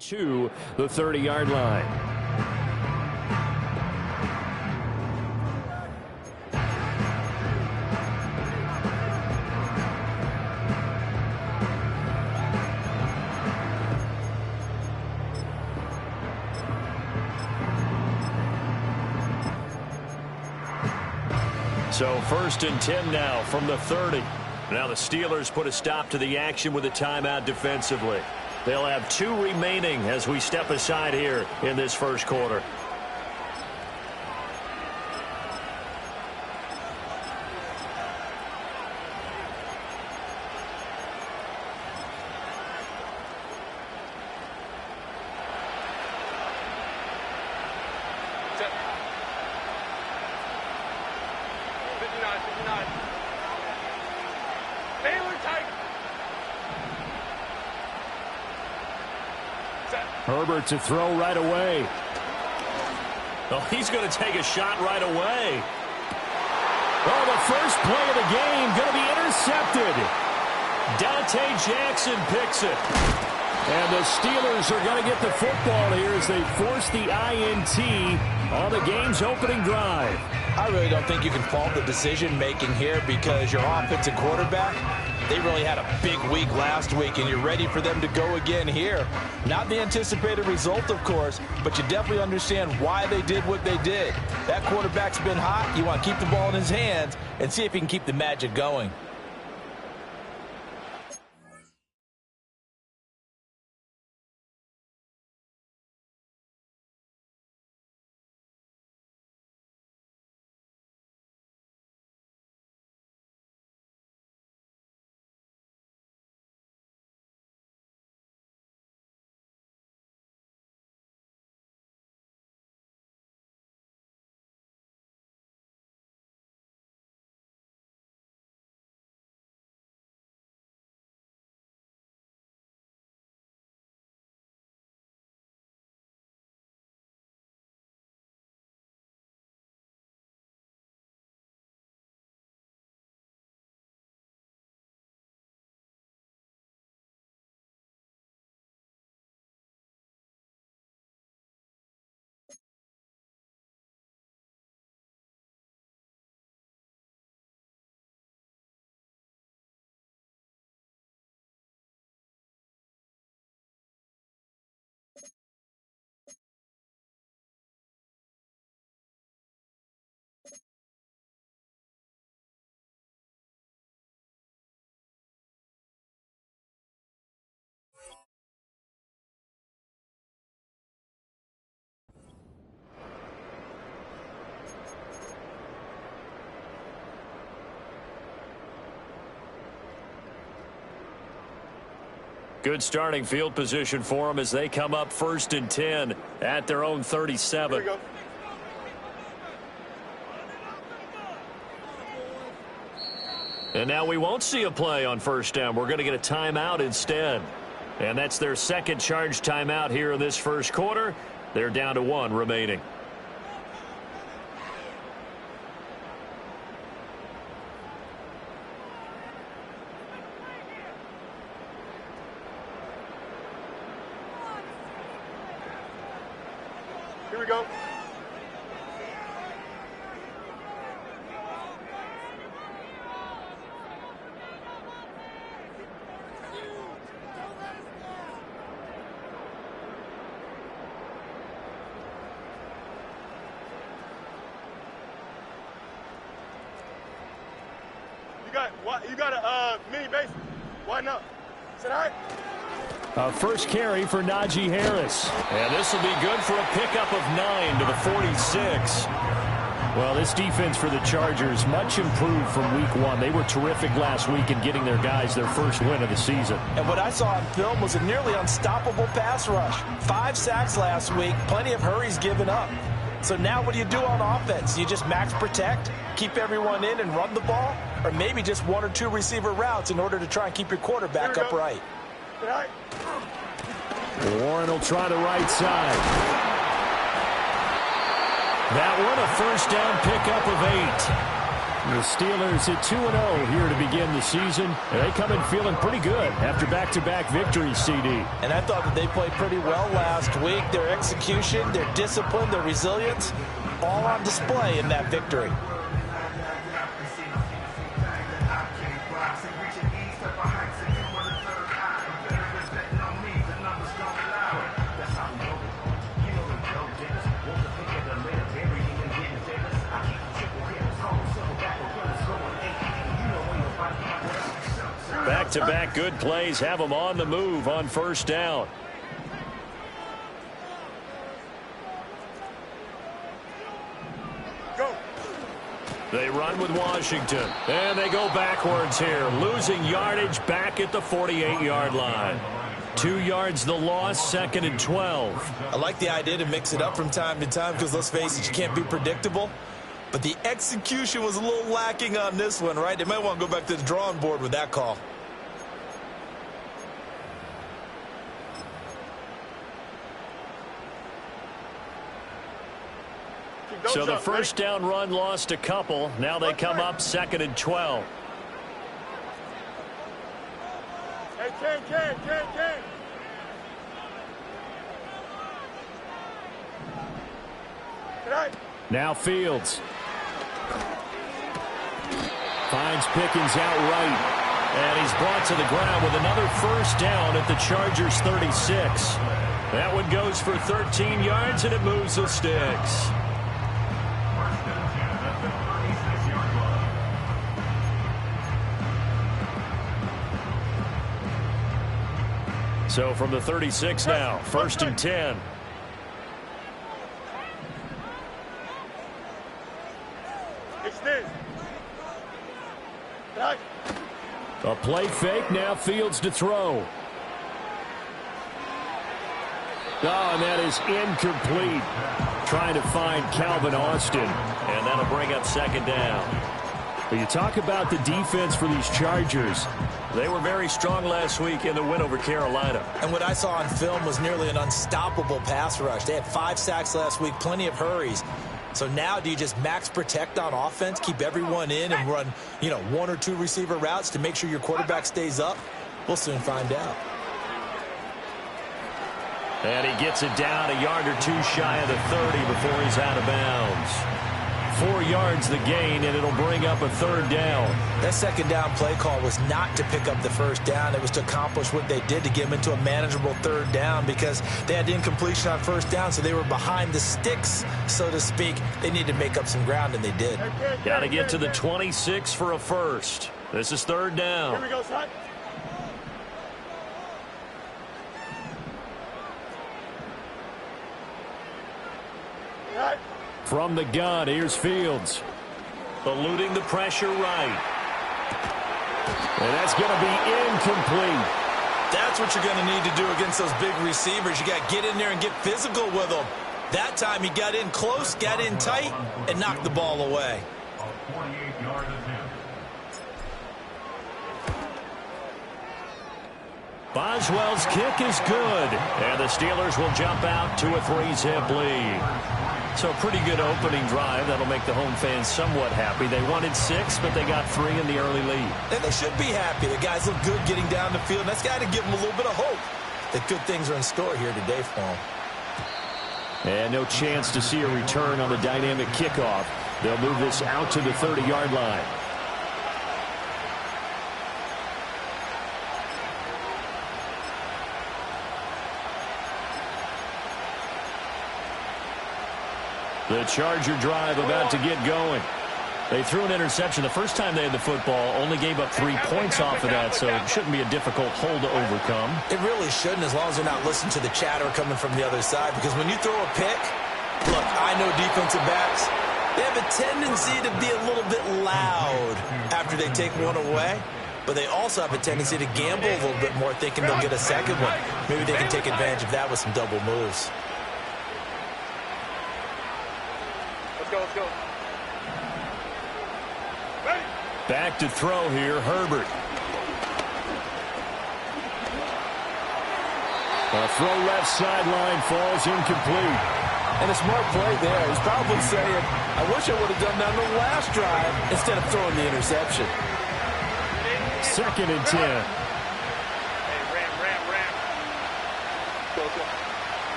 To the 30-yard line. So 1st and 10 now from the 30. Now the Steelers put a stop to the action with a timeout defensively. They'll have 2 remaining as we step aside here in this first quarter. Herbert to throw right away. Oh, he's going to take a shot right away. Oh, the first play of the game going to be intercepted. Dante Jackson picks it. And the Steelers are going to get the football here as they force the INT on the game's opening drive. I really don't think you can fault the decision-making here because your offensive quarterback, they really had a big week last week, and you're ready for them to go again here. Not the anticipated result, of course, but you definitely understand why they did what they did. That quarterback's been hot. You want to keep the ball in his hands and see if he can keep the magic going. Good starting field position for them as they come up 1st and 10 at their own 37. Here we go. And now we won't see a play on 1st down. We're going to get a timeout instead. And that's their second charge timeout here in this first quarter. They're down to 1 remaining. Here we go. You got a mini base. Why not? Is it all right? First carry for Najee Harris. And this will be good for a pickup of 9 to the 46. Well, this defense for the Chargers, much improved from week 1. They were terrific last week in getting their guys their first win of the season. And what I saw on film was a nearly unstoppable pass rush. 5 sacks last week, plenty of hurries given up. So now what do you do on offense? You just max protect, keep everyone in and run the ball, or maybe just 1 or 2 receiver routes in order to try and keep your quarterback upright. Warren will try the right side. That one a first down pickup of 8. The Steelers at 2-0 here to begin the season. And they come in feeling pretty good after back-to-back victories, CD. And I thought that they played pretty well last week. Their execution, their discipline, their resilience, all on display in that victory. Back-to-back good plays have them on the move on first down. Go. They run with Washington. And they go backwards here, losing yardage back at the 48-yard line. 2 yards the loss, 2nd and 12. I like the idea to mix it up from time to time because, let's face it, you can't be predictable. But the execution was a little lacking on this one, right? They might want to go back to the drawing board with that call. So the first down run lost a couple. Now they come up 2nd and 12. Hey, Ken. Now Fields. Finds Pickens out right. And he's brought to the ground with another first down at the Chargers 36. That one goes for 13 yards, and it moves the sticks. So from the 36 now, 1st and 10. A play fake, now Fields to throw. Oh, and that is incomplete. Trying to find Calvin Austin, and that'll bring up 2nd down. But you talk about the defense for these Chargers. They were very strong last week in the win over Carolina. And what I saw on film was nearly an unstoppable pass rush. They had 5 sacks last week, plenty of hurries. So now do you just max protect on offense, keep everyone in and run, 1 or 2 receiver routes to make sure your quarterback stays up? We'll soon find out. And he gets it down a yard or 2 shy of the 30 before he's out of bounds. 4 yards the gain, and it'll bring up a 3rd down. That 2nd down play call was not to pick up the 1st down. It was to accomplish what they did to get them into a manageable 3rd down because they had incompletion on 1st down, so they were behind the sticks, so to speak. They needed to make up some ground, and they did. Got to get to the 26 for a first. This is 3rd down. Here we go, son. Right. From the gun, here's Fields. Eluding the pressure right. And that's going to be incomplete. That's what you're going to need to do against those big receivers. You got to get in there and get physical with them. That time he got in close, got in tight, and knocked the ball away. Boswell's kick is good. And the Steelers will jump out to a 3-zip lead. So a pretty good opening drive. That'll make the home fans somewhat happy. They wanted 6, but they got 3 in the early lead. And they should be happy. The guys look good getting down the field. That's got to give them a little bit of hope that good things are in store here today for them. And no chance to see a return on the dynamic kickoff. They'll move this out to the 30-yard line. The Charger drive about to get going. They threw an interception the first time they had the football, only gave up 3 points off of that, so it shouldn't be a difficult hole to overcome. It really shouldn't, as long as they're not listening to the chatter coming from the other side, because when you throw a pick, look, I know defensive backs, they have a tendency to be a little bit loud after they take one away, but they also have a tendency to gamble a little bit more, thinking they'll get a second one. Maybe they can take advantage of that with some double moves. Let's go. Ready. Back to throw here, Herbert. A throw left sideline falls incomplete. And a smart play there. He's probably saying, I wish I would have done that on the last drive instead of throwing the interception. 2nd and 10. Hey, ram. Go.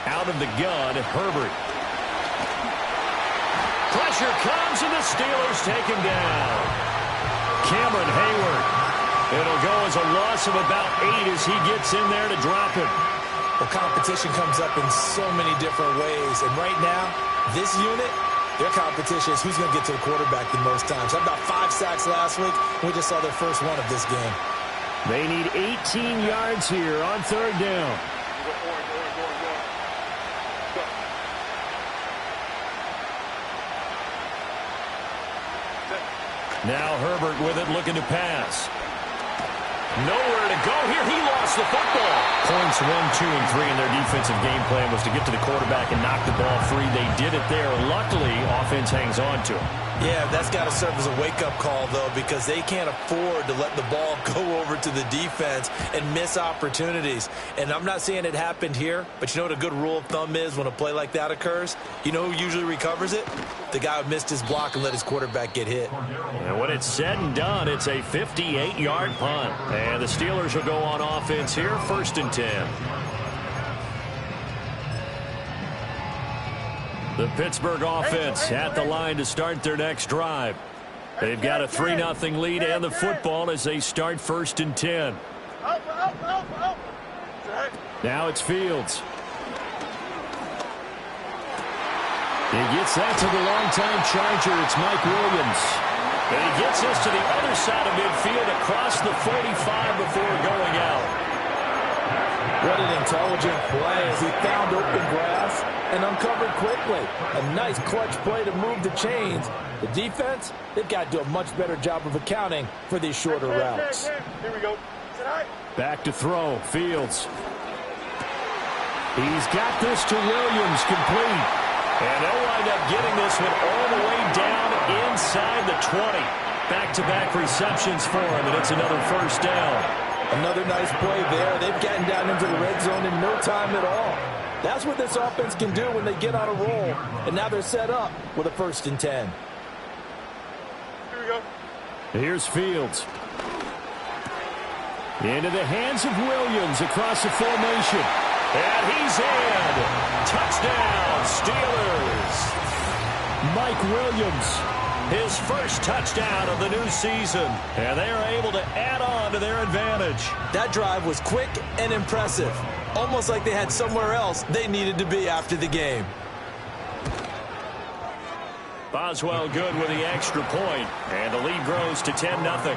Out of the gun, Herbert. Pressure comes, and the Steelers take him down. Cameron Hayward. It'll go as a loss of about 8 as he gets in there to drop him. Well, competition comes up in so many different ways. And right now, this unit, their competition is who's going to get to the quarterback the most times. Had about 5 sacks last week. We just saw their first one of this game. They need 18 yards here on 3rd down. Now Herbert with it, looking to pass. Nowhere to go here. He lost the football. Points 1, 2, and 3 in their defensive game plan was to get to the quarterback and knock the ball free. They did it there. Luckily, offense hangs on to him. Yeah, that's got to serve as a wake-up call, though, because they can't afford to let the ball go over to the defense and miss opportunities. And I'm not saying it happened here, but you know what a good rule of thumb is when a play like that occurs? You know who usually recovers it? The guy who missed his block and let his quarterback get hit. And when it's said and done, it's a 58-yard punt. And the Steelers will go on offense here, 1st and 10. The Pittsburgh offense at the line to start their next drive. They've got a 3-0 lead and the football as they start 1st and 10. Now it's Fields. He gets that to the longtime Charger. It's Mike Williams. And he gets this to the other side of midfield across the 45 before going out. What an intelligent play as he found open grass and uncovered quickly. A nice clutch play to move the chains. The defense, they've got to do a much better job of accounting for these shorter routes. Here we go. Back to throw. Fields. He's got this to Williams, complete. And they'll wind up getting this one all the way down inside the 20. Back-to-back receptions for him, and it's another 1st down. Another nice play there. They've gotten down into the red zone in no time at all. That's what this offense can do when they get on a roll. And now they're set up with a 1st and 10. Here we go. Here's Fields. Into the hands of Williams across the formation. And he's in. Touchdown, Steelers. Mike Williams, his first touchdown of the new season. And they are able to add on to their advantage. That drive was quick and impressive. Almost like they had somewhere else they needed to be after the game. Boswell good with the extra point. And the lead grows to 10-0.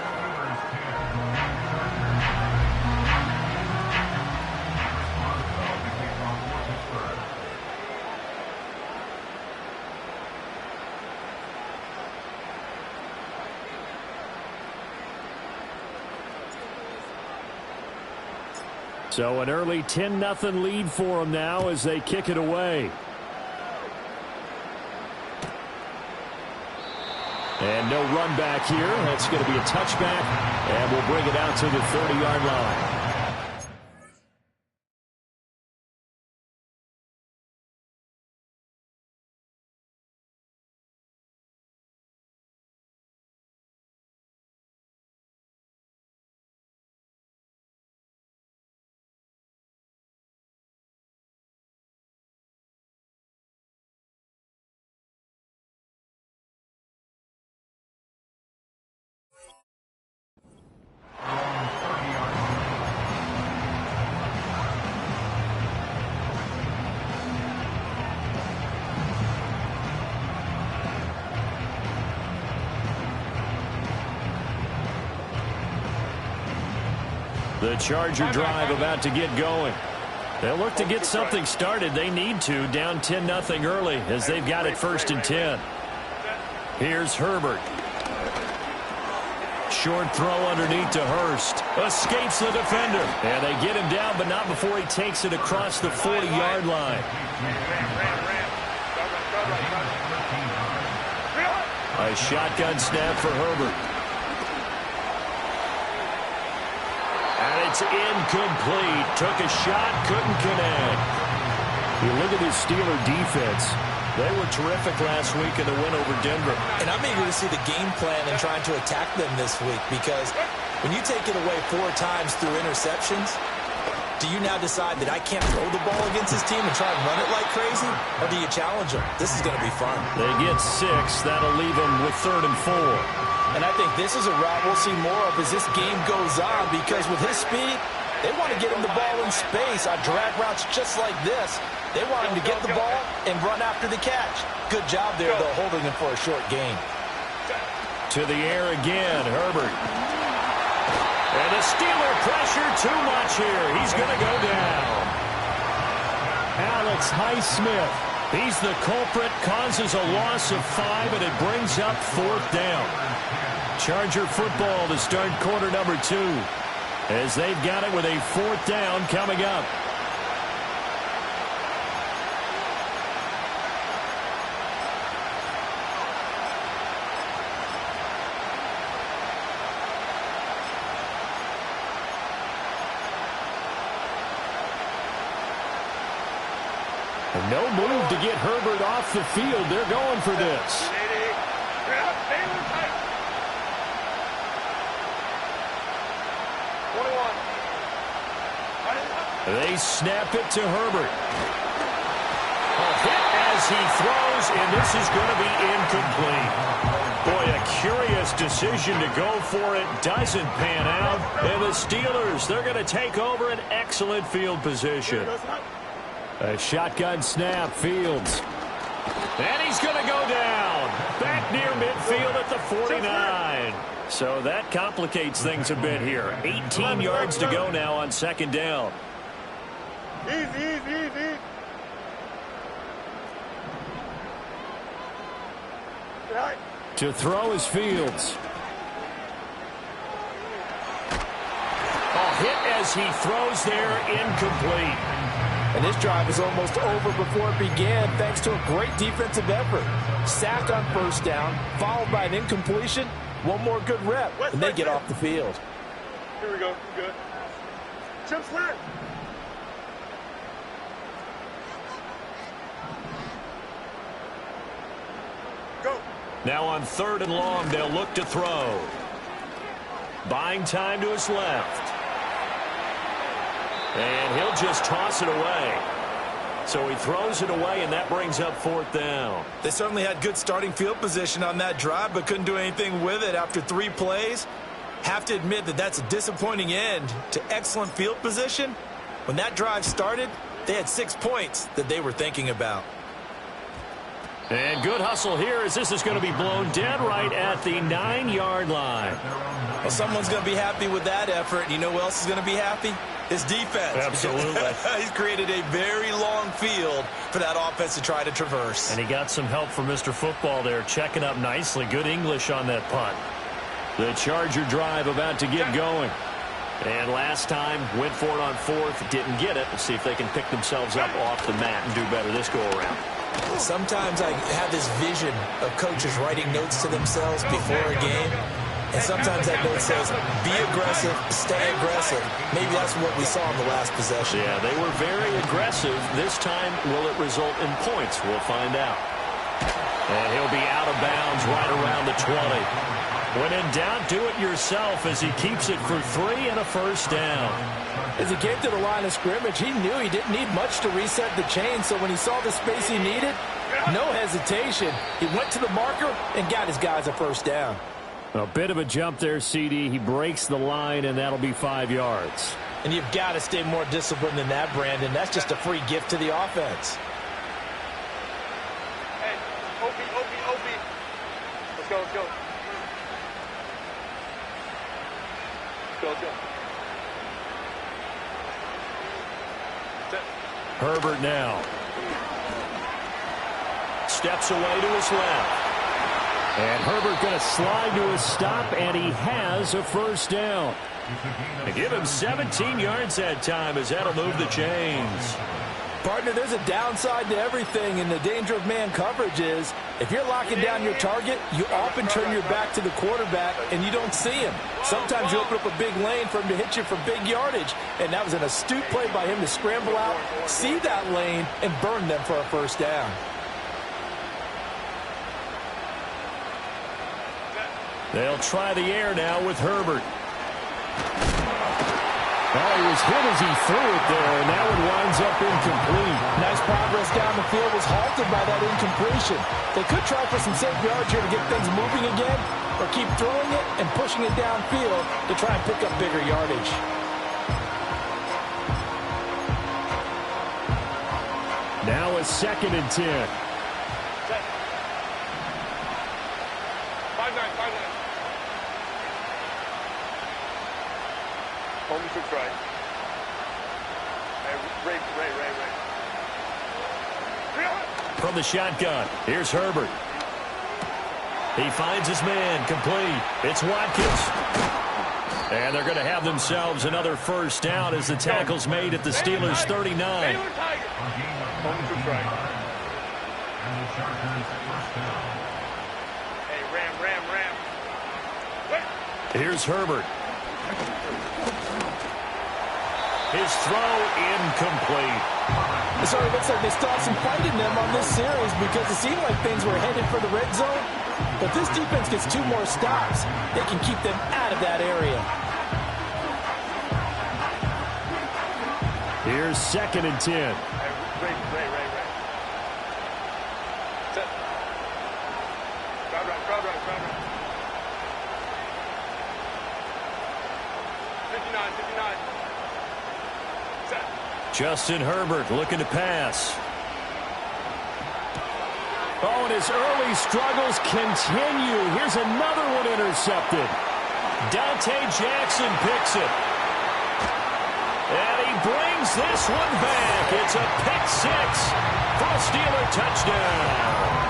So an early 10-0 lead for them now as they kick it away. And no run back here. That's going to be a touchback, and we'll bring it out to the 30-yard line. The Charger drive about to get going. They'll look to get something started. They need to, down 10-0 early as they've got it 1st and 10. Here's Herbert. Short throw underneath to Hurst. Escapes the defender. And they get him down, but not before he takes it across the 40-yard line. A shotgun snap for Herbert. And it's incomplete. Took a shot, couldn't connect. You look at this Steeler defense. They were terrific last week in the win over Denver. And I'm eager to see the game plan and trying to attack them this week, because when you take it away 4 times through interceptions, do you now decide that I can't throw the ball against this team and try and run it like crazy? Or do you challenge them? This is going to be fun. They get 6. That'll leave them with 3rd and 4. And I think this is a route we'll see more of as this game goes on, because with his speed, they want to get him the ball in space on drag routes just like this. They want him to get the ball and run after the catch. Good job there, though, holding him for a short gain. To the air again, Herbert. And the Steeler pressure too much here. He's going to go down. Alex Highsmith. He's the culprit, causes a loss of 5, and it brings up 4th down. Charger football to start quarter number 2, as they've got it with a 4th down coming up. And no move to get Herbert off the field. They're going for this. They snap it to Herbert. A hit as he throws, and this is going to be incomplete. Boy, a curious decision to go for it. Doesn't pan out. And the Steelers, they're going to take over an excellent field position. A shotgun snap, Fields. And he's going to go down. Back near midfield at the 49. So that complicates things a bit here. 18 yards to go now on 2nd down. Easy. To throw is Fields. A hit as he throws there, incomplete. And this drive is almost over before it began, thanks to a great defensive effort. Sack on 1st down, followed by an incompletion. One more good rep, and they get off the field. Here we go. Good. Chip slant. Go. Now on 3rd and long, they'll look to throw. Buying time to his left. And he'll just toss it away. So he throws it away, and that brings up 4th down. They certainly had good starting field position on that drive, but couldn't do anything with it after 3 plays. Have to admit that that's a disappointing end to excellent field position. When that drive started, they had 6 points that they were thinking about. And good hustle here, as this is going to be blown dead right at the 9-yard line. Well, someone's going to be happy with that effort. You know who else is going to be happy? His defense. Absolutely. He's created a very long field for that offense to try to traverse. And he got some help from Mr. Football there, checking up nicely. Good English on that punt. The Charger drive about to get going. And last time, went for it on 4th, didn't get it. Let's see if they can pick themselves up off the mat and do better this go-around. Sometimes I have this vision of coaches writing notes to themselves before a game. And sometimes that note says, be aggressive, stay aggressive. Maybe that's what we saw in the last possession. Yeah, they were very aggressive. This time, will it result in points? We'll find out. And he'll be out of bounds right around the 20. When in doubt, do it yourself as he keeps it for 3 and a 1st down. As he came to the line of scrimmage, he knew he didn't need much to reset the chain. So when he saw the space he needed, no hesitation. He went to the marker and got his guys a 1st down. A bit of a jump there, CD. He breaks the line, and that'll be 5 yards. And you've got to stay more disciplined than that, Brandon. That's just a free gift to the offense. Hey, OP. Let's go. Herbert now. Steps away to his left. And Herbert going to slide to a stop, and he has a 1st down. They give him 17 yards that time, as that'll move the chains. Partner, there's a downside to everything, and the danger of man coverage is if you're locking down your target, you often turn your back to the quarterback and you don't see him. Sometimes you open up a big lane for him to hit you for big yardage, and that was an astute play by him to scramble out, see that lane, and burn them for a first down. They'll try the air now with Herbert. Oh, he was hit as he threw it there, and that one winds up incomplete. Nice progress down the field, was halted by that incompletion. They could try for some safe yards here to get things moving again, or keep throwing it and pushing it downfield to try and pick up bigger yardage. Now a 2nd and 10. 5-9. Home to try. Ray. From the shotgun, here's Herbert. He finds his man, complete. It's Watkins. And they're going to have themselves another first down as the tackle's made at the Steelers' 39. Home to try. Hey, Ram. Here's Herbert. His throw incomplete. So it looks like they still have some fight in them on this series because it seemed like things were headed for the red zone. But this defense gets 2 more stops. They can keep them out of that area. Here's 2nd and 10. Ray. Set. Crowd right. 59. Set. Justin Herbert looking to pass. Oh, and his early struggles continue. Here's another one intercepted. Dante Jackson picks it. And he brings this one back. It's a pick 6 for a Steeler touchdown.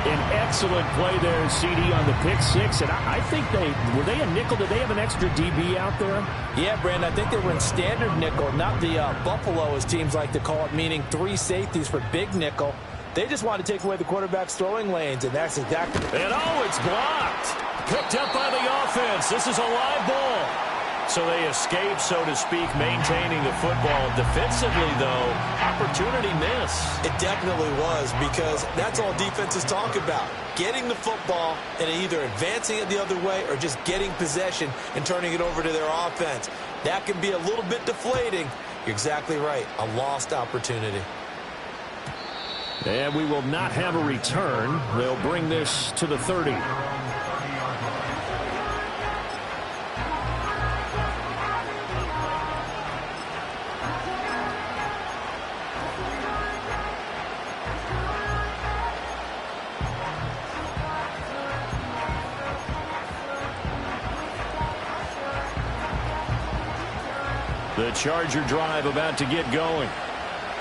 An excellent play there, CD, on the pick 6. And I think were they a nickel? Did they have an extra DB out there? Yeah, Brandon, I think they were in standard nickel, not the Buffalo, as teams like to call it, meaning 3 safeties for big nickel. They just want to take away the quarterback's throwing lanes, and that's exactly. And it's blocked. Picked up by the offense. This is a live ball. So they escape, so to speak, maintaining the football. Defensively, though, opportunity miss. It definitely was, because that's all defenses talk about. Getting the football and either advancing it the other way or just getting possession and turning it over to their offense. That can be a little bit deflating. You're exactly right. A lost opportunity. And we will not have a return. They'll bring this to the 30. The Charger drive about to get going.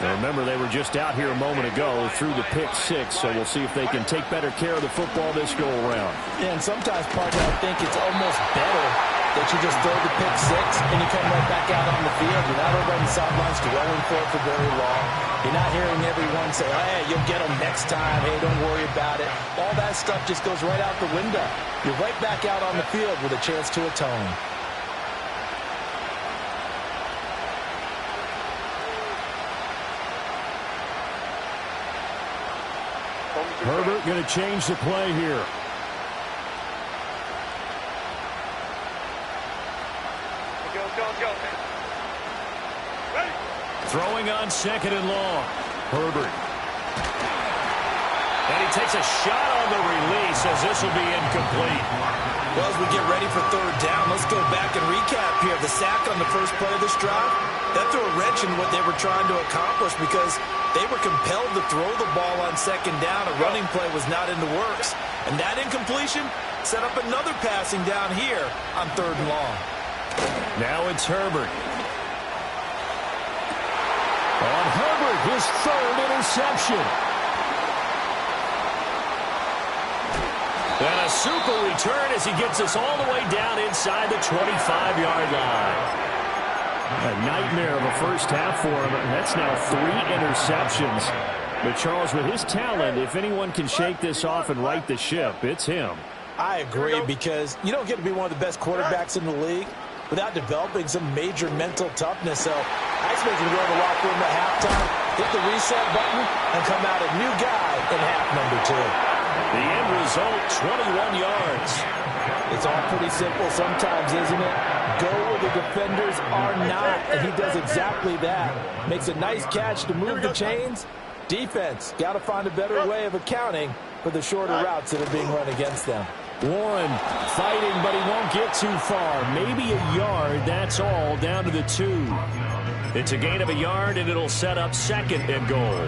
Now remember, they were just out here a moment ago through the pick 6, so we'll see if they can take better care of the football this go-around. Yeah, and sometimes, partner, I think it's almost better that you just throw the pick 6 and you come right back out on the field. You're not over on the sidelines dwelling for it for very long. You're not hearing everyone say, hey, you'll get them next time. Hey, don't worry about it. All that stuff just goes right out the window. You're right back out on the field with a chance to atone. Herbert going to change the play here. Let's go. Ready? Throwing on 2nd and long. Herbert. And he takes a shot on the release as this will be incomplete. Well, as we get ready for 3rd down, let's go back and recap here. The sack on the first play of this drive, that threw a wrench in what they were trying to accomplish because they were compelled to throw the ball on 2nd down. A running play was not in the works. And that incompletion set up another passing down here on 3rd and long. Now it's Herbert. On Herbert, his 3rd interception. And a super return as he gets us all the way down inside the 25-yard line. A nightmare of a first half for him. That's now 3 interceptions. But Charles, with his talent, if anyone can shake this off and right the ship, it's him. I agree, because you don't get to be one of the best quarterbacks in the league without developing some major mental toughness. So I expect him to go in the locker room at halftime, hit the reset button, and come out a new guy in half number 2. The end result, 21 yards. It's all pretty simple sometimes, isn't it? Go where the defenders are not, and he does exactly that. Makes a nice catch to move the chains. Defense, got to find a better way of accounting for the shorter routes that are being run against them. Warren fighting, but he won't get too far. Maybe a yard, that's all, down to the 2. It's a gain of a yard, and it'll set up 2nd and goal.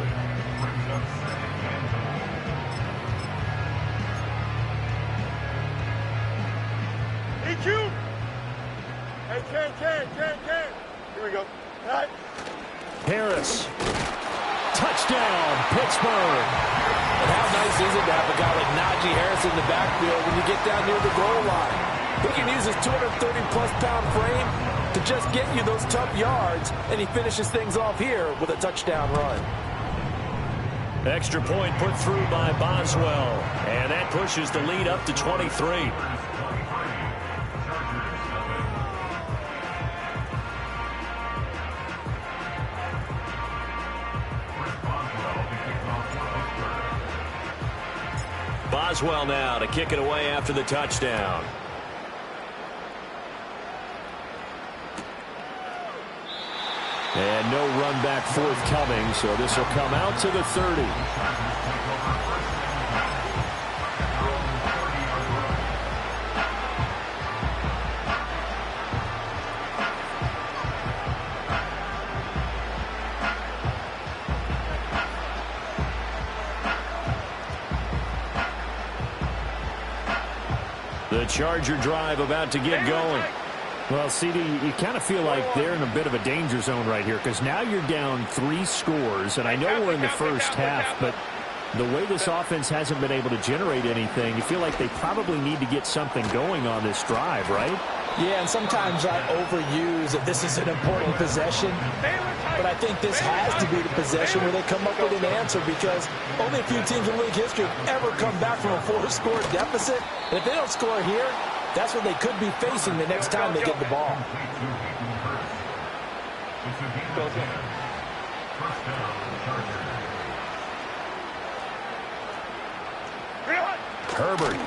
EQ! Hey, Ken. Here we go. All right. Harris. Touchdown, Pittsburgh. And how nice is it to have a guy like Najee Harris in the backfield when you get down near the goal line? He can use his 230-plus pound frame to just get you those tough yards, and he finishes things off here with a touchdown run. Extra point put through by Boswell, and that pushes the lead up to 23. Boswell now to kick it away after the touchdown. And no run back forthcoming, so this will come out to the 30. The Charger drive about to get going. Well, CD, you kind of feel like they're in a bit of a danger zone right here, because now you're down 3 scores, and I know we're in the first half, but the way this offense hasn't been able to generate anything, you feel like they probably need to get something going on this drive, right? Yeah, and sometimes I overuse that this is an important possession, but I think this has to be the possession where they come up with an answer, because only a few teams in league history have ever come back from a 4-score deficit. And if they don't score here, that's what they could be facing the next time they get the ball. Herbert.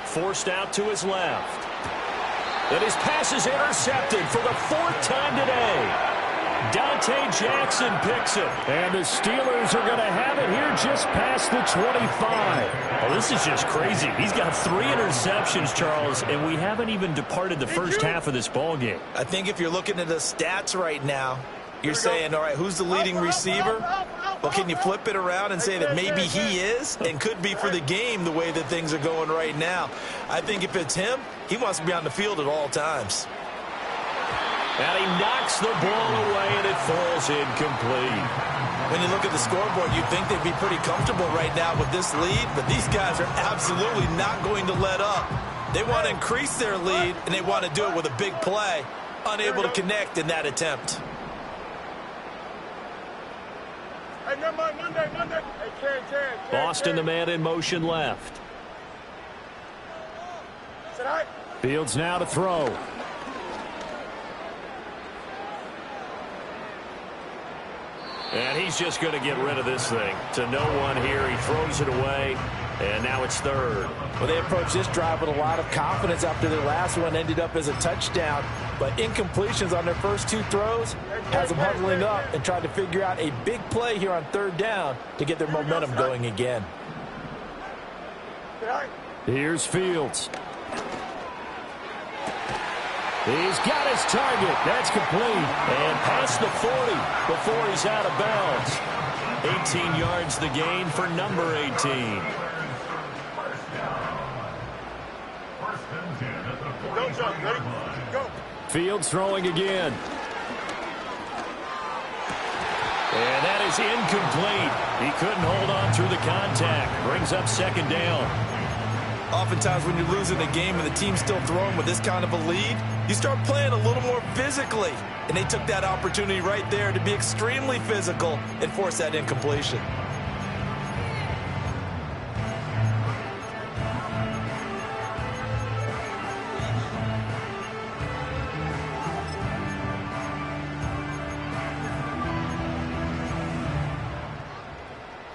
Forced out to his left. And his pass is intercepted for the 4th time today. Dante Jackson picks it. And the Steelers are going to have it here just past the 25. Oh, this is just crazy. He's got 3 interceptions, Charles, and we haven't even departed the first half of this ball game. I think if you're looking at the stats right now, you're saying, all right, who's the leading receiver? Well, can you flip it around and say that maybe he is and could be for the game the way that things are going right now? I think if it's him, he wants to be on the field at all times. And he knocks the ball away, and it falls incomplete. When you look at the scoreboard, you'd think they'd be pretty comfortable right now with this lead, but these guys are absolutely not going to let up. They want to increase their lead, and they want to do it with a big play, unable to connect in that attempt. Hey, Monday. Hey, Ken. Boston, the man in motion left. Fields now to throw. And he's just going to get rid of this thing. To no one here. He throws it away. And now it's 3rd. Well, they approached this drive with a lot of confidence after their last one ended up as a touchdown. But incompletions on their first 2 throws has them huddling up and trying to figure out a big play here on 3rd down to get their momentum going again. Here's Fields. He's got his target. That's complete. And past the 40 before he's out of bounds. 18 yards the gain for number 18. Fields throwing again. And that is incomplete. He couldn't hold on through the contact. Brings up 2nd down. Oftentimes when you're losing a game and the team's still throwing with this kind of a lead, you start playing a little more physically. And they took that opportunity right there to be extremely physical and force that incompletion.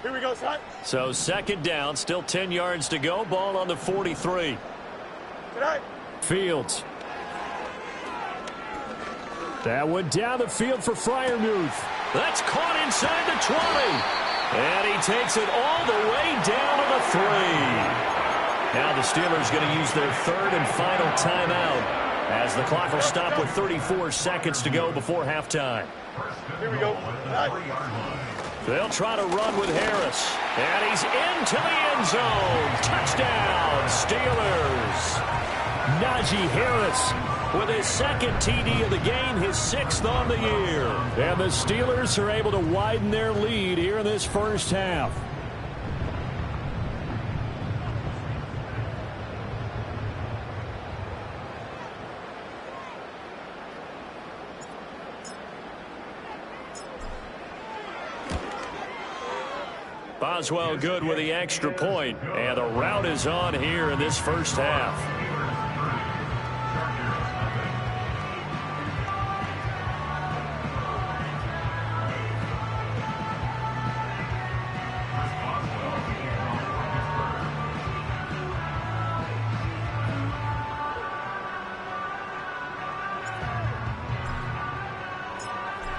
Here we go, son. So second down, still 10 yards to go. Ball on the 43. Tonight. Fields. That went down the field for Freiermuth. That's caught inside the 20. And he takes it all the way down to the 3. Now the Steelers going to use their third and final timeout as the clock will stop with 34 seconds to go before halftime. Here we go. Tonight. They'll try to run with Harris. And he's into the end zone. Touchdown, Steelers. Najee Harris with his second TD of the game, his 6th on the year. And the Steelers are able to widen their lead here in this first half. Boswell good with the extra point, and the route is on here in this first half.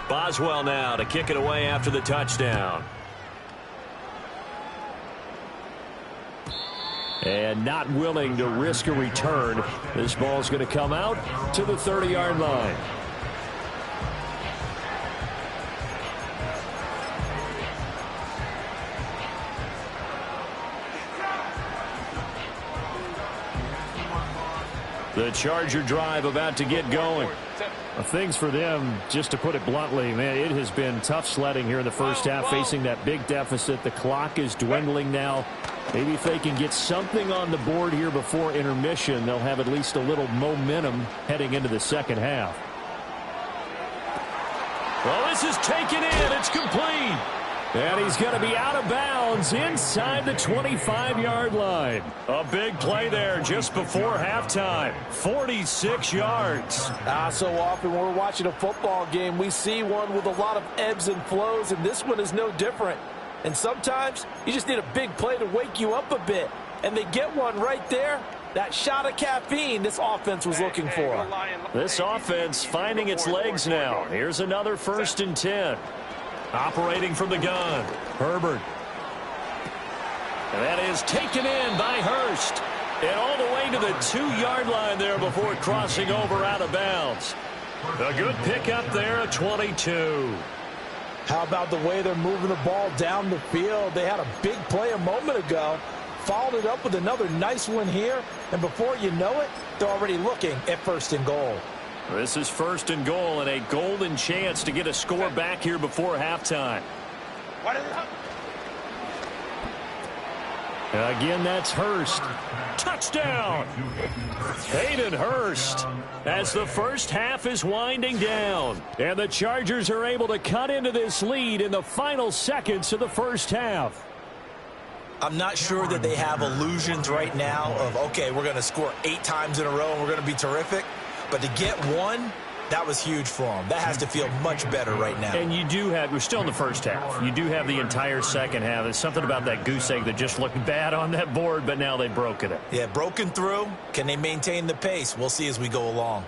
Boswell now to kick it away after the touchdown. And not willing to risk a return. This ball's going to come out to the 30-yard line. The Charger drive about to get going. Things for them, just to put it bluntly, man, it has been tough sledding here in the first half, facing that big deficit. The clock is dwindling now. Maybe if they can get something on the board here before intermission, they'll have at least a little momentum heading into the second half. Well, this is taken in. It's complete. And he's going to be out of bounds inside the 25-yard line. A big play there just before halftime. 46 yards. So often when we're watching a football game, we see one with a lot of ebbs and flows, and this one is no different. And sometimes you just need a big play to wake you up a bit. And they get one right there. That shot of caffeine this offense was looking for. This offense finding its legs now. Here's another 1st and 10. Operating from the gun. Herbert. And that is taken in by Hurst. And all the way to the 2-yard line there before crossing over out of bounds. A good pickup there at 22. How about the way they're moving the ball down the field? They had a big play a moment ago. Followed it up with another nice one here. And before you know it, they're already looking at 1st and goal. This is 1st and goal and a golden chance to get a score back here before halftime. Again, that's Hurst. Touchdown! Hayden Hurst as the first half is winding down. And the Chargers are able to cut into this lead in the final seconds of the first half. I'm not sure that they have illusions right now of, okay, we're going to score 8 times in a row and we're going to be terrific. But to get one, that was huge for them. That has to feel much better right now. And you do have, we're still in the first half. You do have the entire second half. There's something about that goose egg that just looked bad on that board, but now they've broken it. Yeah, broken through. Can they maintain the pace? We'll see as we go along.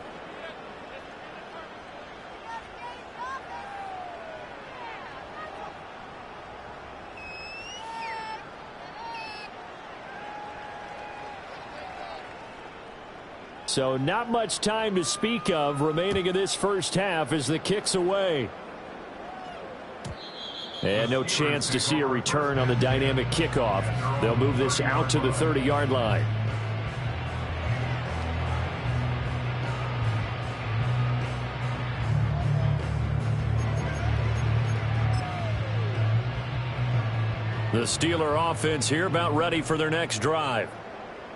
So not much time to speak of remaining in this first half as the kick's away. And no chance to see a return on the dynamic kickoff. They'll move this out to the 30-yard line. The Steeler offense here about ready for their next drive.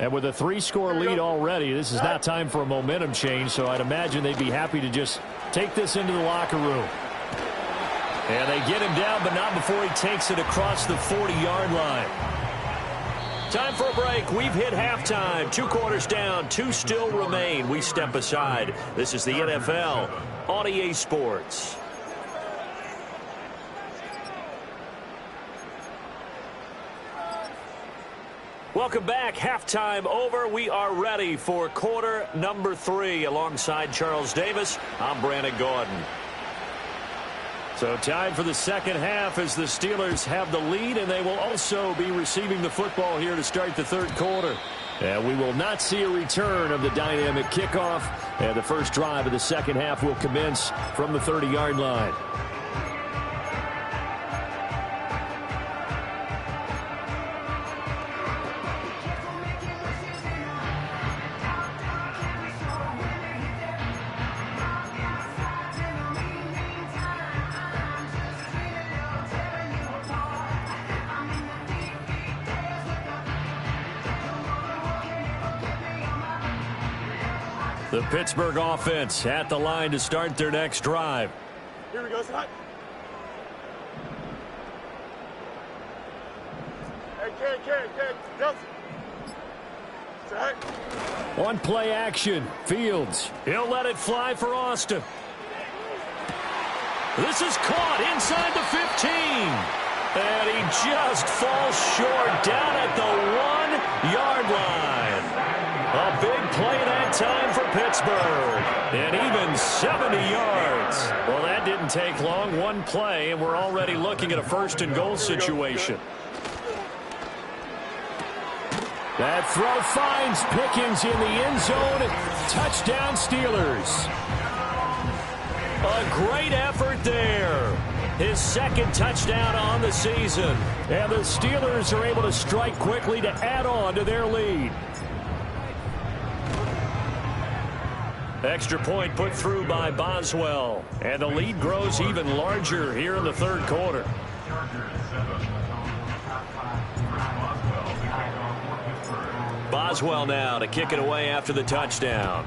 And with a 3-score lead already, this is not time for a momentum change, so I'd imagine they'd be happy to just take this into the locker room. And they get him down, but not before he takes it across the 40-yard line. Time for a break. We've hit halftime. 2 quarters down, 2 still remain. We step aside. This is the NFL on EA Sports. Welcome back. Halftime over. We are ready for quarter number 3. Alongside Charles Davis, I'm Brandon Gordon. So time for the second half as the Steelers have the lead, and they will also be receiving the football here to start the third quarter. And we will not see a return of the dynamic kickoff, and the first drive of the second half will commence from the 30-yard line. The Pittsburgh offense at the line to start their next drive. Here we go, Scott. Hey, Ken, Nelson. Set. On play action, Fields. He'll let it fly for Austin. This is caught inside the 15. And he just falls short down at the 1-yard line. A big play that time for Pittsburgh. And even 70 yards. Well, that didn't take long. One play, and we're already looking at a first-and-goal situation. That throw finds Pickens in the end zone. Touchdown, Steelers. A great effort there. His second touchdown on the season. And the Steelers are able to strike quickly to add on to their lead. Extra point put through by Boswell. And the lead grows even larger here in the third quarter. Boswell now to kick it away after the touchdown.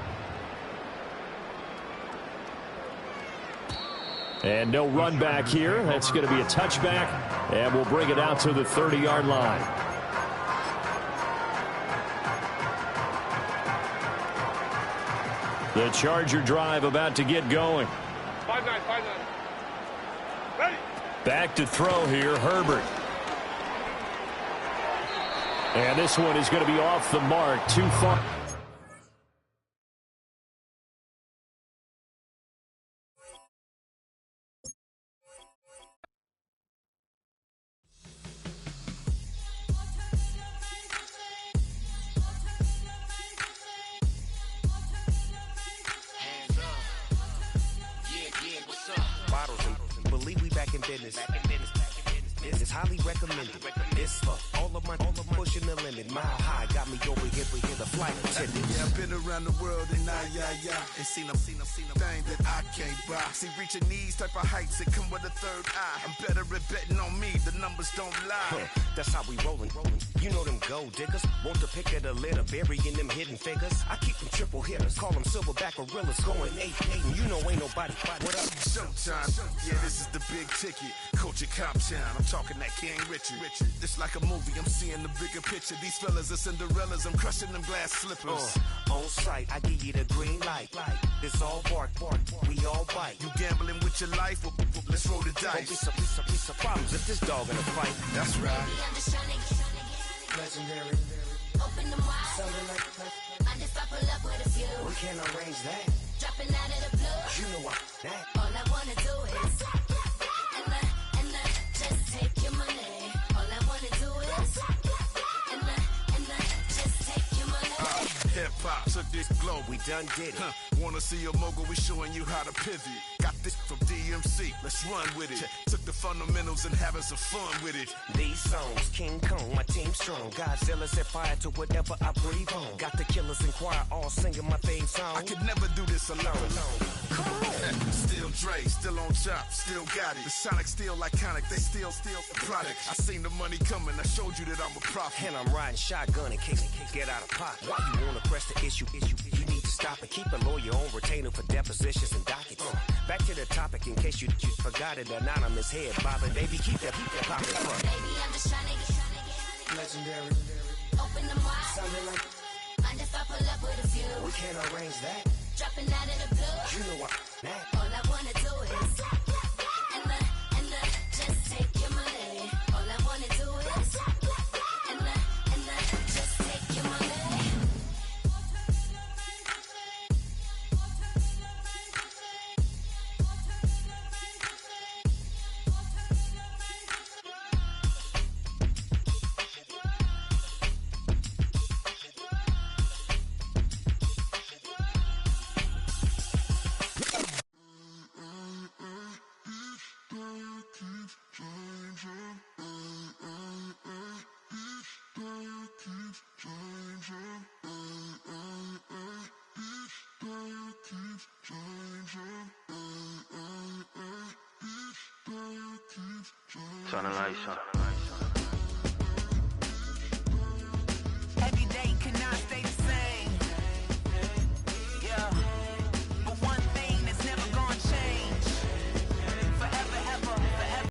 And no run back here. That's going to be a touchback. And we'll bring it out to the 30-yard line. The Charger drive about to get going. 5-9. Ready. Back to throw here, Herbert. And this one is going to be off the mark, too far. This is highly recommended. This for all of my pushing the limit. Mile high got me over here the flight attendant. Yeah, I've been around the world and and seen them thing that I can't buy. See, reaching these type of heights that come with a third eye. I'm better at betting on me. The numbers don't lie. That's how we rollin'. You know them gold diggers. Want to pick at a litter, burying them hidden figures. I keep them triple hitters. Call them silverback gorillas. Going 8-8, and you know ain't nobody. What up? Showtime. Yeah, this is the big ticket. Culture Cop Town. I'm talking that King Richard. It's like a movie. I'm seeing the bigger picture. These fellas are Cinderellas. I'm crushing them glass slippers. On sight, I give you the green light. It's all bark. We all bite. You gambling with your life? Well, let's roll the dice. Don't be some problems if this dog in a fight. That's right. Legendary. Open them wide. Something like I just pull up with a few. we can't arrange that. Dropping out of the blue. You know what? That. All I wanna do is and just take your money. All I wanna do is and just take your money. Hip hop took this globe. We done did it. Wanna see a mogul? We showing you how to pivot. Got this from DMC. Let's run with it. Took the fundamentals and having some fun with it. These songs, King Kong, my team strong. Godzilla set fire to whatever I breathe on. Got the killers in choir all singing my theme song. I could never do this alone. Come on. Still Dre, still on on top, still got it. The Sonic still iconic, they still the product. I seen the money coming, I showed you that I'm a prophet. And I'm riding shotgun in case get out of pocket. Why you wanna press the issue? You need to stop it. Keep a lawyer on retainer for depositions and dockets. Back to the topic in case you forgot it. Anonymous head bobbing, baby, keep that popping. Baby, I'm just trying to get Legendary. open them wide. Sounding like Mind if I pull up with a few? we can't arrange that. Dropping out of the blue. You know what? That. All I wanna do is and the just take your money. All I wanna do is and the just take your money. Turn the lights on.